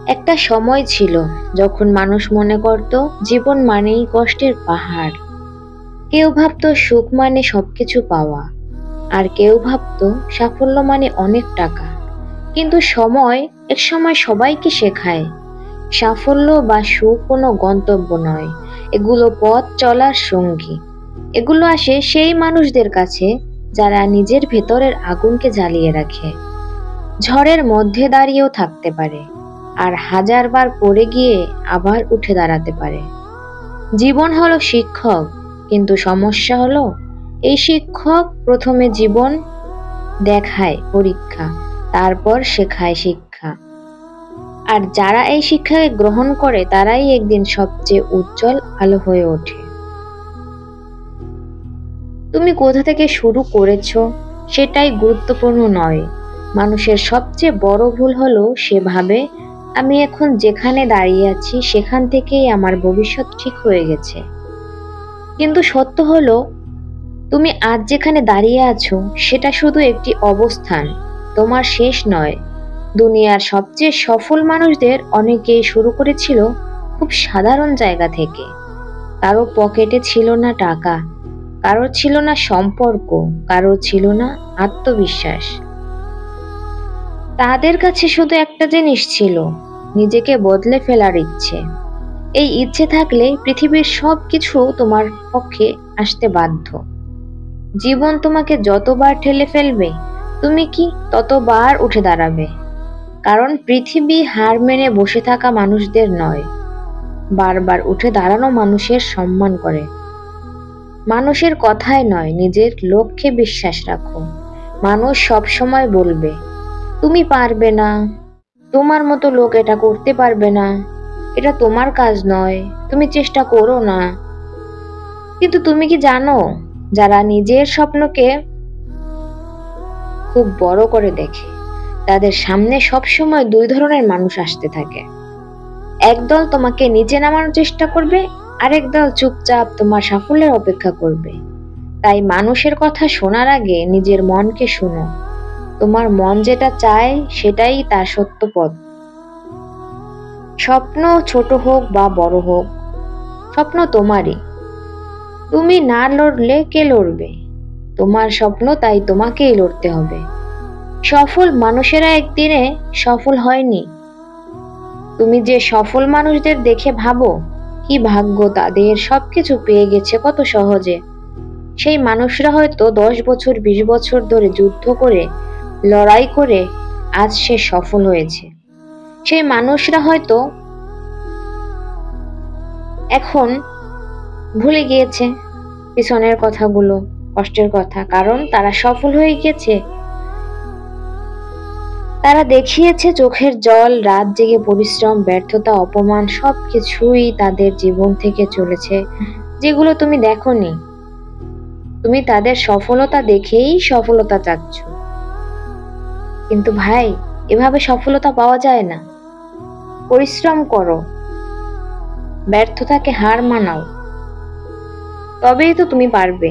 একটা সময় ছিল যখন মানুষ মনে করত জীবন মানেই কষ্টের পাহাড়। কেউ ভাবতো সুখ মানে সবকিছু পাওয়া, আর কেউ ভাবতো সাফল্য মানে অনেক টাকা। কিন্তু এক সময় সবাইকে শেখায় সাফল্য বা সুখ কোনো গন্তব্য নয়, এগুলো পথ চলার সঙ্গী। এগুলো আসে সেই মানুষদের কাছে যারা নিজের ভেতরের আগুনকে জ্বালিয়ে রাখে, ঝড়ের মধ্যে দাঁড়িয়েও থাকতে পারে, আর হাজারবার পড়ে গিয়ে আবার উঠে দাঁড়াতে পারে। জীবন হলো শিক্ষক, কিন্তু সমস্যা হলো এই শিক্ষক প্রথমে জীবন দেখায় পরীক্ষা, তারপর শেখায় শিক্ষা। আর যারা এই শিক্ষাকে গ্রহণ করে তারাই একদিন সবচেয়ে উজ্জ্বল আলো হয়ে ওঠে। তুমি কোথা থেকে শুরু করেছো সেটাই গুরুত্বপূর্ণ নয়। মানুষের সবচেয়ে বড় ভুল হলো সে ভাবে আমি এখন যেখানে দাঁড়িয়ে আছি সেখান থেকেই আমার ভবিষ্যৎ ঠিক হয়ে গেছে। কিন্তু সত্য হলো তুমি আজ যেখানে দাঁড়িয়ে আছো সেটা শুধু একটি অবস্থান, তোমার শেষ নয়। দুনিয়ার সবচেয়ে সফল মানুষদের অনেকেই শুরু করেছিল খুব সাধারণ জায়গা থেকে। কারো পকেটে ছিল না টাকা, কারো ছিল না সম্পর্ক, কারো ছিল না আত্মবিশ্বাস। তাদের কাছে শুধু একটা জিনিস ছিল, নিজেকে বদলে ফেলার ইচ্ছে। এই ইচ্ছে থাকলে পৃথিবীর সবকিছু তোমার পক্ষে আসতে বাধ্য। জীবন তোমাকে যতবার ঠেলে ফেলবে তুমি কি ততবার উঠে দাঁড়াবে। কারণ পৃথিবী হার মেনে বসে থাকা মানুষদের নয়, বারবার উঠে দাঁড়ানো মানুষের সম্মান করে। মানুষের কথায় নয়, নিজের লক্ষ্যে বিশ্বাস রাখো। মানুষ সবসময় বলবে তুমি পারবে না, তোমার মতো লোক এটা করতে পারবে না, এটা তোমার কাজ নয়, তুমি চেষ্টা করো না। কিন্তু তুমি কি জানো, যারা নিজের স্বপ্নকে খুব বড় করে দেখে তাদের সামনে সবসময় দুই ধরনের মানুষ আসতে থাকে। একদল তোমাকে নিচে নামানোর চেষ্টা করবে, আরেক দল চুপচাপ তোমার সাফল্যের অপেক্ষা করবে। তাই মানুষের কথা শোনার আগে নিজের মনকে শোনো। তোমার মন যেটা চায় সেটাই তার সত্য পথ। স্বপ্ন ছোট হোক বা বড় হোক, স্বপ্ন তোমারই। তুমি না লড়লে কে লড়বে? তোমার স্বপ্ন, তাই তোমাকেই লড়তে হবে। সফল মানুষেরা একদিনে সফল হয়নি। তুমি যে সফল মানুষদের দেখে ভাবো কি ভাগ্য তাদের, সবকিছু পেয়ে গেছে কত সহজে। সেই মানুষরা হয়তো 10 বছর 20 বছর ধরে যুদ্ধ করে, লড়াই করে আজ সে সফল হয়েছে। সেই মানুষরা হয়তো এখন ভুলে গিয়েছে পিছনের কথাগুলো, কষ্টের কথা, কারণ তারা সফল হয়ে গেছে। তারা দেখিয়েছে চোখের জল, রাত জেগে পরিশ্রম, ব্যর্থতা, অপমান সবকিছুই তাদের জীবন থেকে চলেছে, যেগুলো তুমি দেখোনি। তুমি তাদের সফলতা দেখেই সফলতা চাচ্ছ। কিন্তু ভাই, এভাবে সফলতা পাওয়া যায় না। পরিশ্রম করো, ব্যর্থতাকে হার মানাও, তবেই তো তুমি পারবে।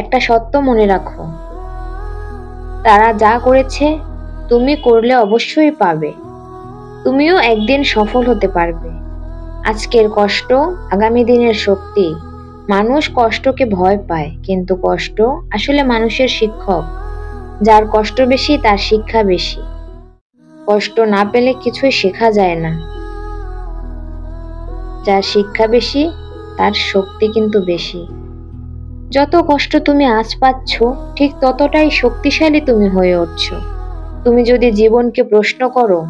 একটা সত্য মনে রাখো, তারা যা করেছে তুমি করলে অবশ্যই পাবে। তুমিও একদিন সফল হতে পারবে। আজকের কষ্ট আগামী দিনের শক্তি। মানুষ কষ্টকে ভয় পায়, কিন্তু কষ্ট আসলে মানুষের শিক্ষক। যার কষ্ট বেশি তার শিক্ষা বেশি। কষ্ট না পেলে কিছুই শেখা যায় না। যার শিক্ষা বেশি তার শক্তি কিন্তু বেশি। যত কষ্ট তুমি আজ পাচ্ছ ঠিক ততটাই শক্তিশালী তুমি হয়ে উঠছ। তুমি যদি জীবনকে প্রশ্ন করো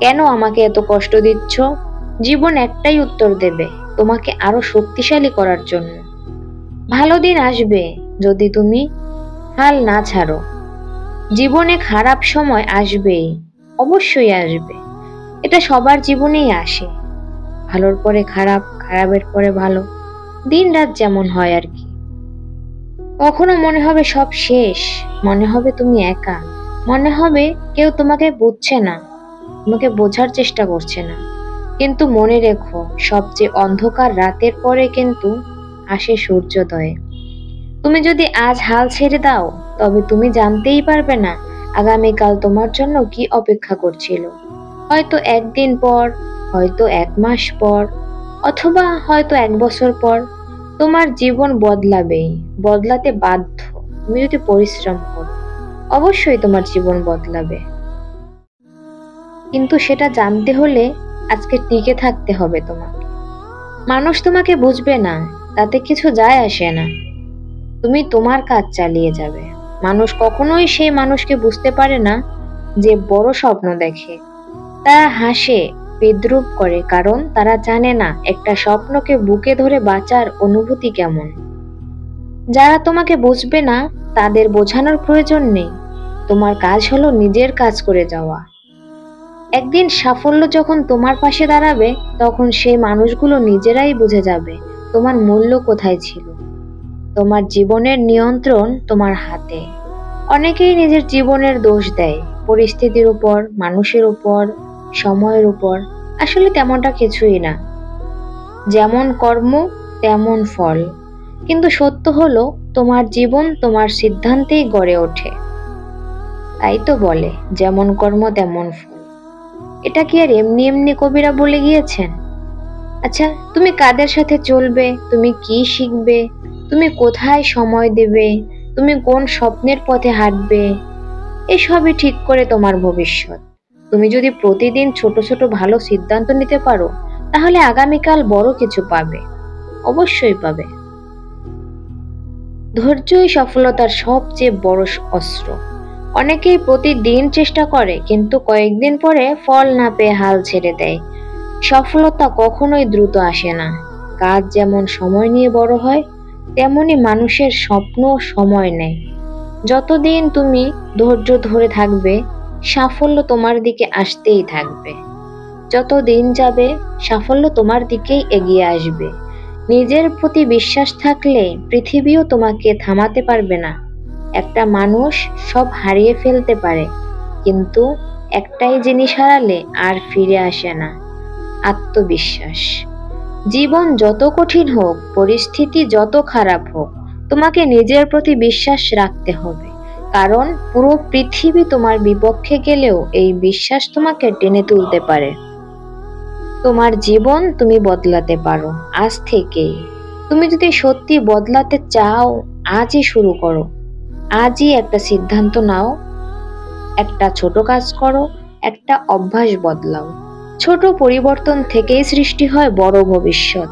কেন আমাকে এত কষ্ট দিচ্ছ, জীবন একটাই উত্তর দেবে, তোমাকে আরো শক্তিশালী করার জন্য। ভালো দিন আসবে যদি তুমি হাল না ছাড়ো। জীবনে খারাপ সময় আসবেই, অবশ্যই আসবে। এটা সবার জীবনেই আসে। ভালোর পরে খারাপ, খারাপের পরে ভালো, দিন রাত যেমন হয় আর কি। কখনো মনে হবে সব শেষ, মনে হবে তুমি একা, মনে হবে কেউ তোমাকে বুঝছে না, তোমাকে বোঝার চেষ্টা করছে না। কিন্তু মনে রেখো, সবচেয়ে অন্ধকার রাতের পরে কিন্তু আসে সূর্যোদয়। তুমি যদি আজ হাল ছেড়ে দাও তবে তুমি জানতেই পারবে না আগামীকাল তোমার জন্য কি অপেক্ষা করছিল। হয়তো একদিন পর, হয়তো 1 মাস পর, অথবা হয়তো 1 বছর পর তোমার জীবন বদলাবেই, বদলাতে বাধ্য। তুমি যদি পরিশ্রম করো অবশ্যই তোমার জীবন বদলাবে, কিন্তু সেটা জানতে হলে আজকে টিকে থাকতে হবে তোমাকে। মানুষ তোমাকে বুঝবে না, তাতে কিছু যায় আসে না। তুমি তোমার কাজ চালিয়ে যাবে। মানুষ কখনোই সেই মানুষকে বুঝতে পারে না যে বড় স্বপ্ন দেখে। তারা হাসে, বিদ্রূপ করে, কারণ তারা জানে না একটা স্বপ্নকে বুকে ধরে বাঁচার অনুভূতি কেমন। যারা তোমাকে বুঝবে না তাদের বোঝানোর প্রয়োজন নেই। তোমার কাজ হলো নিজের কাজ করে যাওয়া। একদিন সাফল্য যখন তোমার পাশে দাঁড়াবে, তখন সেই মানুষগুলো নিজেরাই বুঝে যাবে তোমার মূল্য কোথায় ছিল। তোমার জীবনের নিয়ন্ত্রণ তোমার হাতে। অনেকেই নিজের জীবনের দোষ দেয় পরিস্থিতির উপর, মানুষের উপর, সময়ের উপর। আসলে তেমনটা কিছুই না। যেমন কর্ম তেমন ফল। কিন্তু সত্য হলো তোমার জীবন তোমার সিদ্ধান্তেই গড়ে ওঠে। তাই তো বলে যেমন কর্ম তেমন ফল। এটা কি আর এমনি এমনি কবিরা বলে গিয়েছেন? আচ্ছা, তুমি কাদের সাথে চলবে, তুমি কি শিখবে, তুমি কোথায় সময় দেবে, তুমি কোন স্বপ্নের পথে হাঁটবে, এসবই ঠিক করে তোমার ভবিষ্যৎ। তুমি যদি প্রতিদিন ছোট ছোট ভালো সিদ্ধান্ত নিতে পারো, তাহলে আগামীকাল বড় কিছু পাবে, অবশ্যই পাবে। ধৈর্যই সফলতার সবচেয়ে বড় অস্ত্র। অনেকেই প্রতিদিন চেষ্টা করে কিন্তু কয়েকদিন পরে ফল না পেয়ে হাল ছেড়ে দেয়। সফলতা কখনোই দ্রুত আসে না। কাজ যেমন সময় নিয়ে বড় হয়, তেমনি মানুষের স্বপ্ন সময় নেয়। যতদিন তুমি ধৈর্য ধরে থাকবে, সাফল্য তোমার দিকে আসতেই থাকবে। যত দিন যাবে, সাফল্য তোমার দিকেই এগিয়ে আসবে। নিজের প্রতি বিশ্বাস থাকলে পৃথিবীও তোমাকে থামাতে পারবে না। একটা মানুষ সব হারিয়ে ফেলতে পারে, কিন্তু একটাই জিনিস হারালে আর ফিরে আসে না, আত্মবিশ্বাস। জীবন যত কঠিন হোক, পরিস্থিতি যত খারাপ হোক, তোমাকে নিজের প্রতি বিশ্বাস রাখতে হবে। কারণ পুরো পৃথিবী তোমার বিপক্ষে গেলেও এই বিশ্বাস তোমাকে টেনে তুলতে পারে। তোমার জীবন তুমি বদলাতে পারো আজ থেকেই। তুমি যদি সত্যি বদলাতে চাও, আজই শুরু করো। আজই একটা সিদ্ধান্ত নাও, একটা ছোট কাজ করো, একটা অভ্যাস বদলাও। ছোট পরিবর্তন থেকেই সৃষ্টি হয় বড় ভবিষ্যৎ।